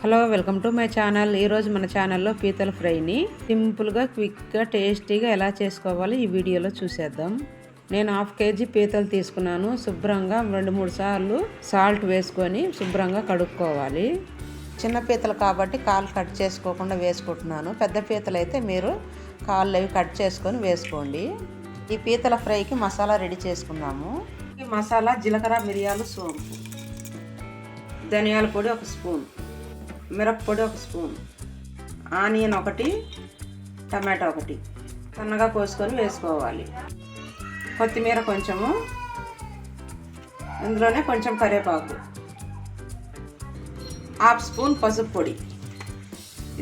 Hello, welcome to my channel. ఈరోజు మన ఛానల్లో పీతల ఫ్రైని సింపుల్గా, క్విక్గా, టేస్టీగా ఎలా చేసుకోవాలో ఈ వీడియోలో చూసేద్దాం. నేను 1/2 kg పీతలు తీసుకున్నాను. శుభ్రంగా 2-3 సార్లు సాల్ట్ వేసుకొని శుభ్రంగా కడుక్కోవాలి. చిన్న పీతలు కాబట్టి కాళ్ళు కట్ చేసుకోకుండా వేసుకుంటున్నాను. పెద్ద పీతలు అయితే మీరు కాళ్ళు అవి కట్ చేసుకొని వేసుకోండి. ఈ పీతల ఫ్రైకి మసాలా రెడీ చేసుకుందాము. ఈ మసాలా జీలకర్ర, మిరియాలు, సోంపు, ధనియాల పొడి 1 స్పూన్, మిరప్పొడి 1 స్పూన్, ఆనియన్ 1, టమాటా 1 సన్నగా కోసుకొని వేసుకోవాలి. కొత్తిమీర కొంచెము, ఇందులోనే కొంచెం కరివేపాకు, 1/2 స్పూన్ పసుపు పొడి.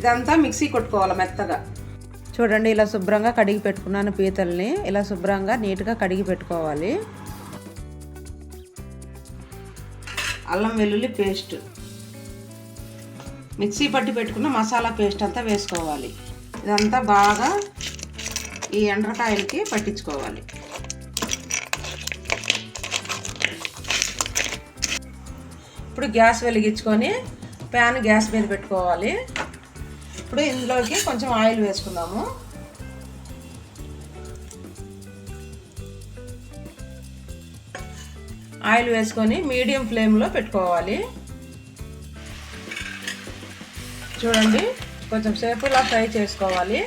ఇదంతా మిక్సీ కొట్టుకోవాలి మెత్తగా. చూడండి, ఇలా శుభ్రంగా కడిగి పెట్టుకున్నాను పీతల్ని. ఇలా శుభ్రంగా నీట్గా కడిగి పెట్టుకోవాలి. అల్లం వెల్లుల్లి పేస్ట్, మిక్సీ పట్టి పెట్టుకున్న మసాలా పేస్ట్ అంతా వేసుకోవాలి. ఇదంతా బాగా ఈ ఎండ్రకాయలకి పట్టించుకోవాలి. ఇప్పుడు గ్యాస్ వెలిగించుకొని ప్యాన్ గ్యాస్ మీద పెట్టుకోవాలి. ఇప్పుడు ఇందులోకి కొంచెం ఆయిల్ వేసుకుందాము. ఆయిల్ వేసుకొని మీడియం ఫ్లేమ్లో పెట్టుకోవాలి. చూడండి, కొంచెం సేపు ఇలా ఫ్రై చేసుకోవాలి.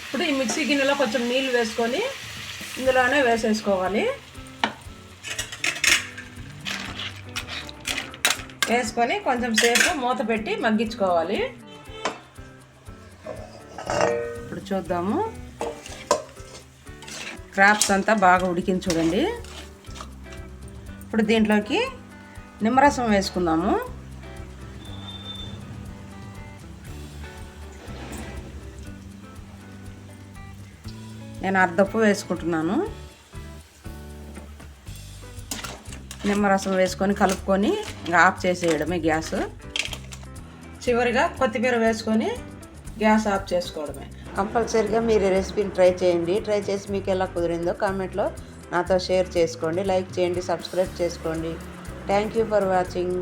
ఇప్పుడు ఈ మిక్సీ గిన్నెలో కొంచెం నీళ్ళు వేసుకొని ఇందులోనే వేసేసుకోవాలి. వేసుకొని కొంచెం సేపు మూత పెట్టి మగ్గించుకోవాలి. ఇప్పుడు చూద్దాము. క్రాప్స్ అంతా బాగా ఉడికింది చూడండి. ఇప్పుడు దీంట్లోకి నిమ్మరసం వేసుకుందాము. నేను అర్ధప్పు వేసుకుంటున్నాను. నిమ్మరసం వేసుకొని కలుపుకొని ఇంకా ఆఫ్ చేసేయడమే గ్యాస్. చివరిగా కొత్తిమీర వేసుకొని గ్యాస్ ఆఫ్ చేసుకోవడమే. కంపల్సరీగా మీరు ఈ రెసిపీని ట్రై చేయండి. ట్రై చేసి మీకు ఎలా కుదిరిందో కామెంట్లో నాతో షేర్ చేసుకోండి. లైక్ చేయండి, సబ్స్క్రైబ్ చేసుకోండి. Thank you for watching.